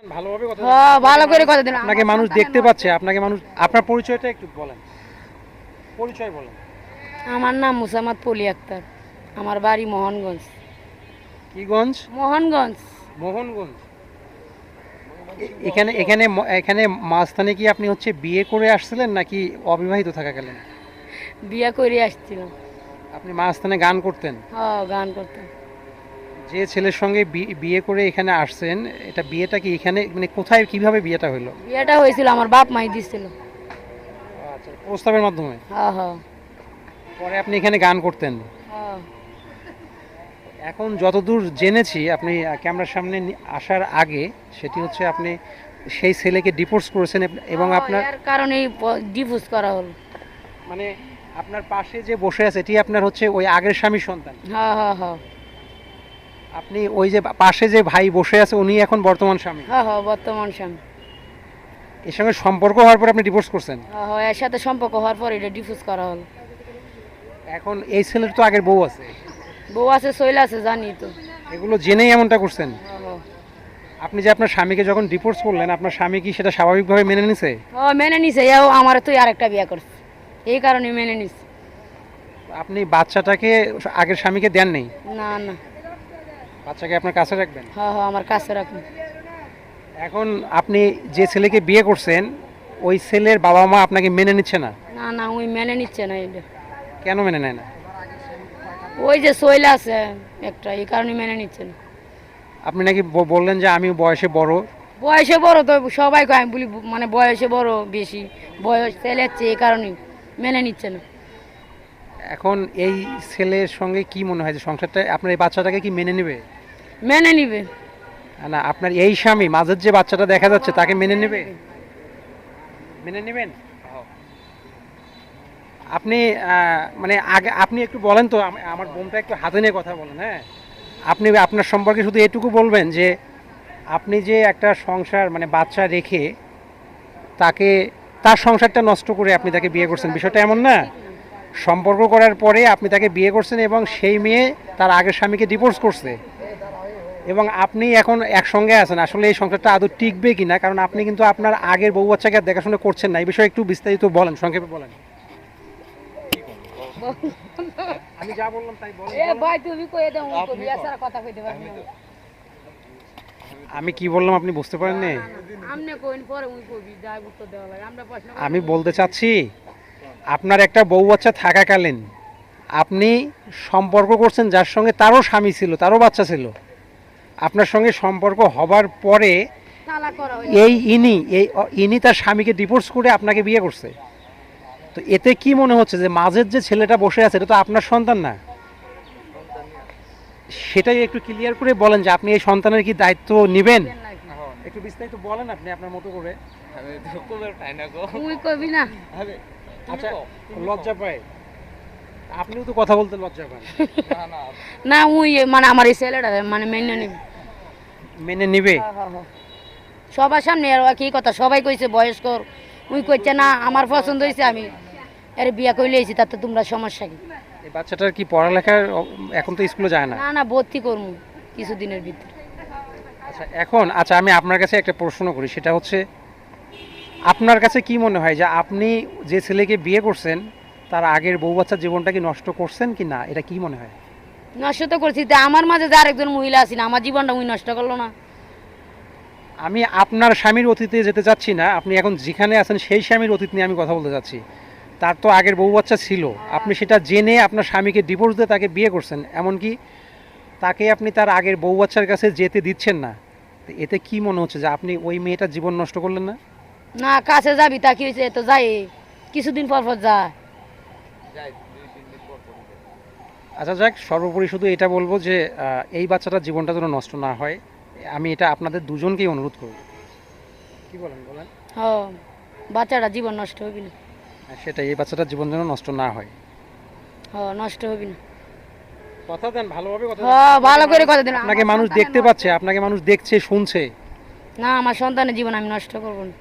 ভালোভাবে কথা হ্যাঁ ভালো করে কথা দিন। আপনাকে মানুষ দেখতে পাচ্ছে, আপনাকে মানুষ, আপনার পরিচয়টা একটু বলেন, পরিচয় বলেন। আমার নাম মুসাম্মদ পলি আক্তার, আমার বাড়ি মোহনগঞ্জ। কি গঞ্জ? মোহনগঞ্জ। মোহনগঞ্জ। এখানে এখানে এখানে মাঝখানে কি আপনি হচ্ছে বিয়ে করে আসছিলেন নাকি অবিবাহিত থাকাকালীন? বিয়া করে আসছিলাম। আপনি মাঝখানে গান করতেন? হ্যাঁ গান করতাম। যে ছেলের সঙ্গে বিয়ে করে এখানে আসছেন, এটা বিয়েটা কি এখানে মানে কোথায় কিভাবে বিয়েটা হলো? বিয়েটা হয়েছিল আমার বাপ মাই দিছিল। আচ্ছা, প্রস্তাবের মাধ্যমে? হ্যাঁ হ্যাঁ পরে আপনি এখানে গান করতেন? হ্যাঁ। এখন যতদূর জেনেছি আপনি ক্যামেরার সামনে আসার আগে, সেটি হচ্ছে আপনি সেই ছেলেকে ডিভোর্স করেছেন এবং আপনার এর কারণেই ডিভোর্স করা হলো। মানে আপনার পাশে যে বসে আছে এটি আপনার হচ্ছে ওই আগের স্বামীর সন্তান? হ্যাঁ হ্যাঁ হ্যাঁ আপনি ওই যে পাশে যে ভাই বসে আছে উনি এখন বর্তমান স্বামী? হ্যাঁ হ্যাঁ বর্তমান স্বামী। এর সঙ্গে সম্পর্ক হওয়ার পর আপনি ডিভোর্স করছেন? হ্যাঁ হ্যাঁ এর সাথে সম্পর্ক হওয়ার পর এটা ডিভোর্স করা হলো। এখন এই ছেলের তো আগের বউ আছে? বউ আছে চলে আছে জানি তো। এগুলো জেনেই এমনটা করছেন? হ্যাঁ হ্যাঁ। আপনি যে আপনার স্বামীকে যখন ডিভোর্স করলেন, আপনার স্বামী কি সেটা স্বাভাবিকভাবে মেনে নিছে? হ্যাঁ মেনে নিছে, এও আমার তুই আরেকটা বিয়ে করছে, এই কারণে মেনে নিছে। আপনি বাচ্চাটাকে আগের স্বামীকে দেন নেই? না না। বাচ্চাকে আপনার কাছে রাখবেন? হ্যাঁ হ্যাঁ আমার কাছে রাখুন। এখন আপনি যে ছেলেকে বিয়ে করছেন ওই ছেলের বাবা মা আপনাকে মেনে নিচ্ছে না? না না ওই মেনে নিচ্ছে না এটা। কেন মেনে নেয় না? ওই যে শৈলা আছে একটা, এই কারণে মেনে নিচ্ছে না। আপনি নাকি বললেন যে আমি বয়সে বড়। বয়সে বড় তো সবাই কয়, আমি বলি মানে বয়সে বড় বেশি, বয়স ছেলেচ্ছে, এই কারণে মেনে নিচ্ছে না। এখন এই ছেলের সঙ্গে কি মনে হয় যে সংসারটা আপনার এই বাচ্চাটাকে কি মেনে নেবে? মেনে নিবে। না, আপনার এই স্বামী মাঝের যে বাচ্চাটা দেখা যাচ্ছে তাকে মেনে নেবে? মেনে নেবেন? আপনি মানে আগে আপনি একটু বলেন তো, আমার বোনটা একটু হাতে নিয়ে কথা বলেন। হ্যাঁ, আপনি আপনার সম্পর্কে শুধু এটুকু বলবেন যে আপনি যে একটা সংসার মানে বাচ্চা রেখে তাকে, তার সংসারটা নষ্ট করে আপনি তাকে বিয়ে করছেন, বিষয়টা এমন না? সম্পর্ক করার পরে আপনি তাকে বিয়ে করছেন এবং সেই মেয়ে তার আগের স্বামীকে ডিভোর্স করছে এবং আপনি এখন একসঙ্গে আছেন, আসলে এই সংসারটা আদৌ টিকবে কিনা? কারণ আপনি কিন্তু আপনার আগের বউ বাচ্চাকে আর দেখাশোনা করছেন না। এই বিষয়ে একটু বিস্তারিত বলেন, সংক্ষেপে বলেন। আমি যা বললাম তাই বলেন। এ ভাই তুমি কই দাও, তো বিয়া ছাড়া কথা কইতে পারবি না। আমি কি বললাম আপনি বুঝতে পারেননি? আমনে কইন পরে উই কইবি, যাই উত্তর দেওয়া লাগে, আমরা প্রশ্ন করি। আমি বলতে চাচ্ছি আপনার একটা বউ বাচ্চা থাকাকালীন আপনি সম্পর্ক করছেন যার সঙ্গে তারও স্বামী ছিল, তারও বাচ্চা ছিল। আপনার সঙ্গে সম্পর্ক হবার পরে তালাক করা হইলো। ইনি তার স্বামীকে ডিভোর্স করে আপনাকে বিয়ে করছে। তো এতে কি মনে হচ্ছে যে মাঝের যে ছেলেটা বসে আছে এটা তো আপনার সন্তান না? সেটাই একটু ক্লিয়ার করে বলেন যে আপনি এই সন্তানের কি দায়িত্ব নেবেন? একটু বিস্তারিত বলেন আপনি আপনার মতো করে। উই কইবি না। আচ্ছা, লজ্জা পায়? আপনিও তো কথা বলতে লজ্জা পান। না উই মানে আমার এই ছেলেটা মানে মেনে নিবে। মেনে নিবে? সবার সামনে আর কি কথা, সবাই কইছে বয়স্ক, উই কইছে না আমার পছন্দ হইছে, আমি এর বিয়া কইলে আইছি, তাতে তোমরা সমস্যা কি? এই বাচ্চাটার কি পড়ালেখার এখন তো স্কুলে যায় না? না না ভর্তি করমু কিছুদিনের ভিতরে। আচ্ছা, এখন আচ্ছা আমি আপনার কাছে একটা প্রশ্ন করি, সেটা হচ্ছে আপনার কাছে কি মনে হয় যে আপনি যে ছেলেকে বিয়ে করছেন তার আগের বউ বাচ্চার জীবনটা কি নষ্ট করছেন কি না, এটা কি মনে হয়? নষ্ট তো করছি, তা আমার মাঝে যে আরেকজন মহিলা আছে না, আমার জীবনটা উই নষ্ট করলো না। আমি আপনার স্বামীর অতীতে যেতে চাচ্ছি না, আপনি এখন যেখানে আছেন সেই স্বামীর অতীত নিয়ে আমি কথা বলতে চাচ্ছি। তার তো আগের বউ বাচ্চা ছিল, আপনি সেটা জেনে আপনার স্বামীকে ডিভোর্স দিয়ে তাকে বিয়ে করছেন, এমনকি তাকে আপনি তার আগের বউ বাচ্চার কাছে যেতে দিচ্ছেন না। তো এতে কি মনে হচ্ছে যে আপনি ওই মেয়েটার জীবন নষ্ট করলেন না? না কাছে যাবি তা কি হয়েছে, তো যাই কিছুদিন পর পর যায়। আচ্ছা যাক, সর্বোপরি শুধু এটা বলবো যে এই বাচ্চাটার জীবনটা যেন নষ্ট না হয়, আমি এটা আপনাদের দুজনকেই অনুরোধ করব। কি বলেন বলেন? হ বাচ্চাটা জীবন নষ্ট হবি না। সেটাই, এই বাচ্চাটার জীবন যেন নষ্ট না হয়। হ নষ্ট হবি না। কথা দেন, ভালোভাবে কথা হ্যাঁ ভালো করে কথা দিন। আপনাকে মানুষ দেখতে পাচ্ছে, আপনাকে মানুষ দেখছে শুনছে। না আমার সন্তানের জীবন আমি নষ্ট করবো না।